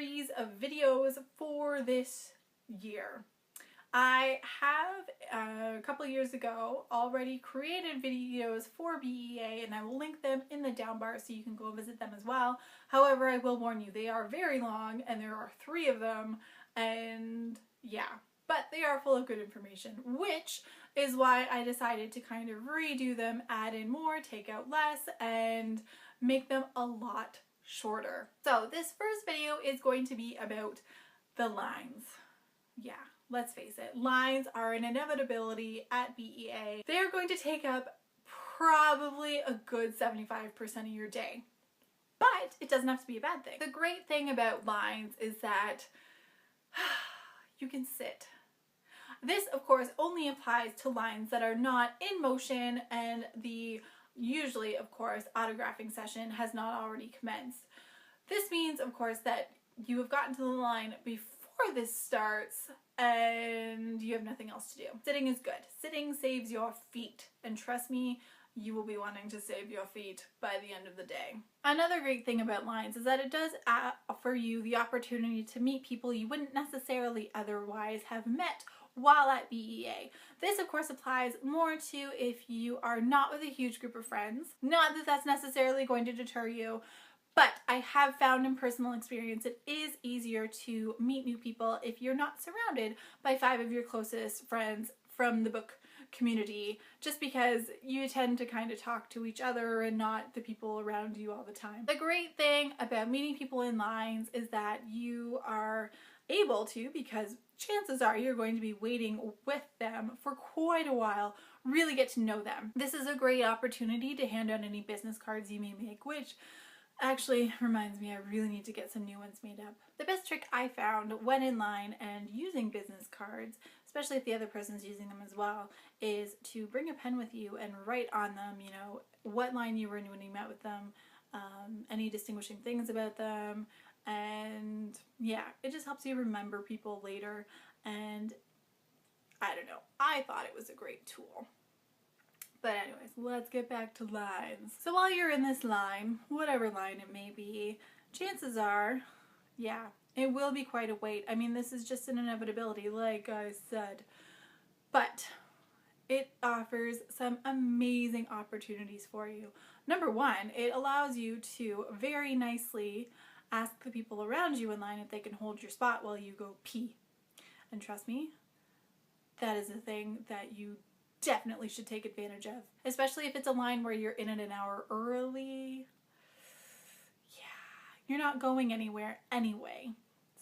series of videos for this year. I have, a couple of years ago, already created videos for BEA, and I will link them in the down bar so you can go visit them as well. However, I will warn you, they are very long, and there are 3 of them, and yeah. But they are full of good information, which is why I decided to kind of redo them, add in more, take out less, and make them a lot shorter. So this first video is going to be about the lines. Yeah. Let's face it, lines are an inevitability at BEA. They're going to take up probably a good 75% of your day. But it doesn't have to be a bad thing. The great thing about lines is that you can sit. This, of course, only applies to lines that are not in motion and the usually, of course, autographing session has not already commenced. This means, of course, that you have gotten to the line before this starts and you have nothing else to do. Sitting is good. Sitting saves your feet, and trust me, you will be wanting to save your feet by the end of the day. Another great thing about lines is that it does offer you the opportunity to meet people you wouldn't necessarily otherwise have met while at BEA. This, of course, applies more to if you are not with a huge group of friends. Not that that's necessarily going to deter you, but I have found in personal experience it is easier to meet new people if you're not surrounded by 5 of your closest friends from the book community, just because you tend to kind of talk to each other and not the people around you all the time. The great thing about meeting people in lines is that you are able to, because chances are you're going to be waiting with them for quite a while, really get to know them. This is a great opportunity to hand out any business cards you may make, which actually reminds me, I really need to get some new ones made up. The best trick I found when in line and using business cards, especially if the other person's using them as well, is to bring a pen with you and write on them, you know, what line you were in when you met with them, any distinguishing things about them, and yeah, it just helps you remember people later, and I don't know, I thought it was a great tool. But anyways, let's get back to lines. So while you're in this line, whatever line it may be, chances are, yeah, it will be quite a wait. I mean, this is just an inevitability, like I said. But it offers some amazing opportunities for you. Number one, it allows you to very nicely ask the people around you in line if they can hold your spot while you go pee. And trust me, that is a thing that you definitely should take advantage of, especially if it's a line where you're in it an hour early. Yeah, you're not going anywhere anyway.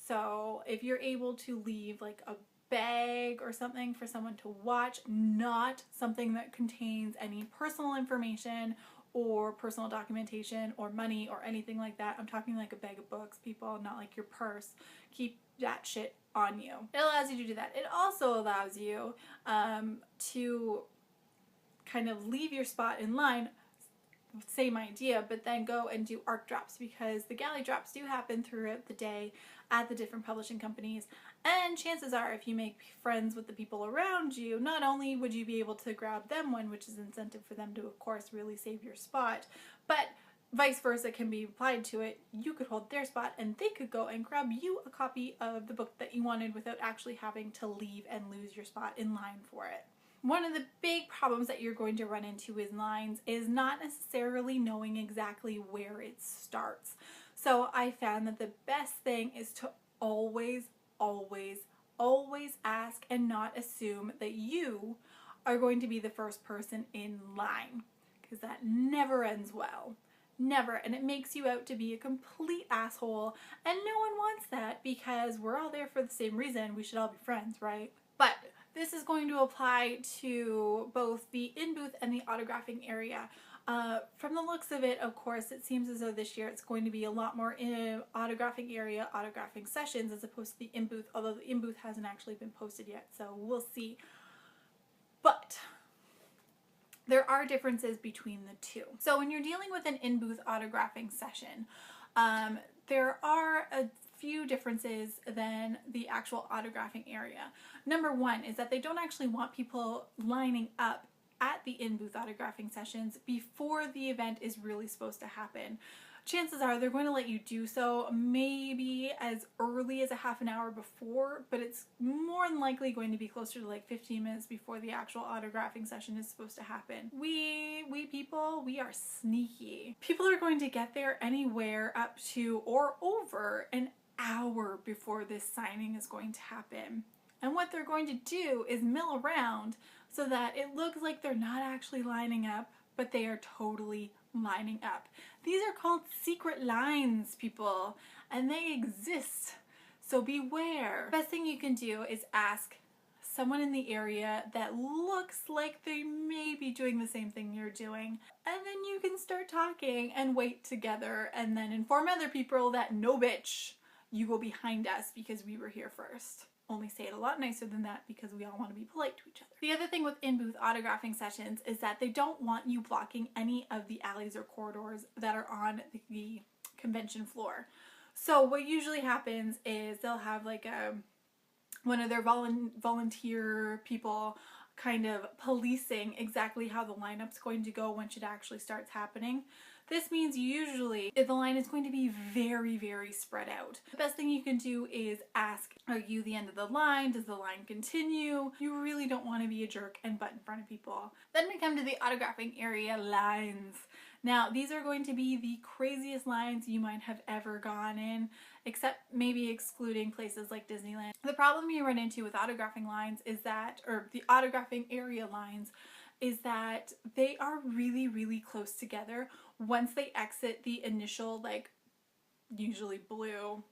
So if you're able to leave like a bag or something for someone to watch, not something that contains any personal information or personal documentation or money or anything like that. I'm talking like a bag of books, people, not like your purse. Keep that shit on you. It allows you to do that. It also allows you to kind of leave your spot in line, same idea, but then go and do ARC drops, because the galley drops do happen throughout the day at the different publishing companies, and chances are if you make friends with the people around you, not only would you be able to grab them one, which is incentive for them to, of course, really save your spot, but vice versa can be applied to it. You could hold their spot and they could go and grab you a copy of the book that you wanted without actually having to leave and lose your spot in line for it. One of the big problems that you're going to run into in lines is not necessarily knowing exactly where it starts. So I found that the best thing is to always, always, always ask and not assume that you are going to be the first person in line, because that never ends well. Never. And it makes you out to be a complete asshole, and no one wants that, because we're all there for the same reason. We should all be friends, right? But this is going to apply to both the in-booth and the autographing area. From the looks of it, of course, it seems as though this year it's going to be a lot more in autographing area, autographing sessions, as opposed to the in-booth, although the in-booth hasn't actually been posted yet, so we'll see. But there are differences between the two. So when you're dealing with an in-booth autographing session, there are a few differences than the actual autographing area. Number one is that they don't actually want people lining up at the in-booth autographing sessions before the event is really supposed to happen. Chances are they're going to let you do so maybe be as early as a half an hour before, but it's more than likely going to be closer to like 15 minutes before the actual autographing session is supposed to happen. We people, we are sneaky. People are going to get there anywhere up to or over an hour before this signing is going to happen. And what they're going to do is mill around so that it looks like they're not actually lining up, but they are totally lining up. These are called secret lines, people, and they exist. So beware. The best thing you can do is ask someone in the area that looks like they may be doing the same thing you're doing, and then you can start talking and wait together, and then inform other people that no bitch, you go behind us because we were here first. Only say it a lot nicer than that because we all want to be polite to each other. The other thing with in-booth autographing sessions is that they don't want you blocking any of the alleys or corridors that are on the convention floor. So what usually happens is they'll have like one of their volunteer people kind of policing exactly how the lineup's going to go once it actually starts happening. This means usually the line is going to be very, very spread out. The best thing you can do is ask, are you the end of the line? Does the line continue? You really don't want to be a jerk and butt in front of people. Then we come to the autographing area lines. Now, these are going to be the craziest lines you might have ever gone in, except maybe excluding places like Disneyland. The problem you run into with autographing lines is that, or the autographing area lines, is that they are really, really close together once they exit the initial, like, usually blue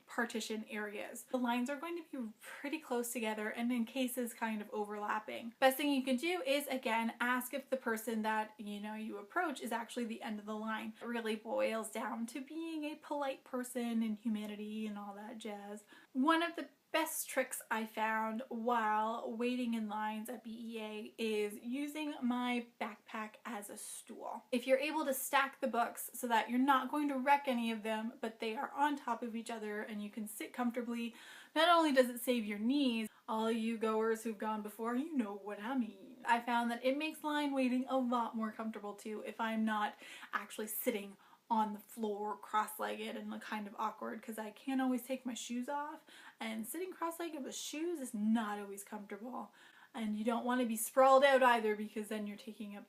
partition areas. The lines are going to be pretty close together and in cases kind of overlapping. Best thing you can do is, again, ask if the person that you approach is actually the end of the line. It really boils down to being a polite person and humanity and all that jazz. One of the best tricks I found while waiting in lines at BEA is using my backpack as a stool. If you're able to stack the books so that you're not going to wreck any of them, but they are on top of each other and you can sit comfortably, not only does it save your knees, all you goers who've gone before, you know what I mean. I found that it makes line waiting a lot more comfortable too if I'm not actually sitting on the floor cross-legged and kind of awkward because I can't always take my shoes off, and sitting cross-legged with shoes is not always comfortable, and you don't want to be sprawled out either because then you're taking up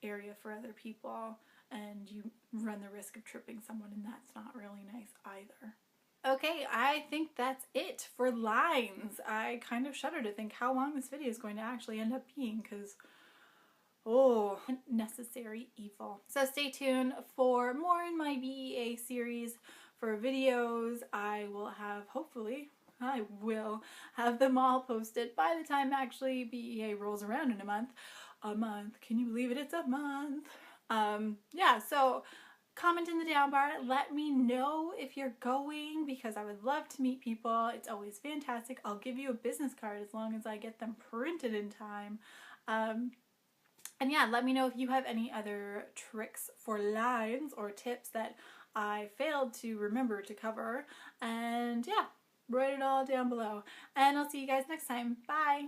area for other people and you run the risk of tripping someone, and that's not really nice either. Okay, I think that's it for lines. I kind of shudder to think how long this video is going to actually end up being because oh, necessary evil. So stay tuned for more in my BEA series. For videos, I will have, hopefully, I will have them all posted by the time actually BEA rolls around in a month. A month. Can you believe it? It's a month. Yeah, so comment in the down bar. Let me know if you're going because I would love to meet people. It's always fantastic. I'll give you a business card as long as I get them printed in time. And yeah, let me know if you have any other tricks for lines or tips that I failed to remember to cover. And yeah, write it all down below. And I'll see you guys next time. Bye!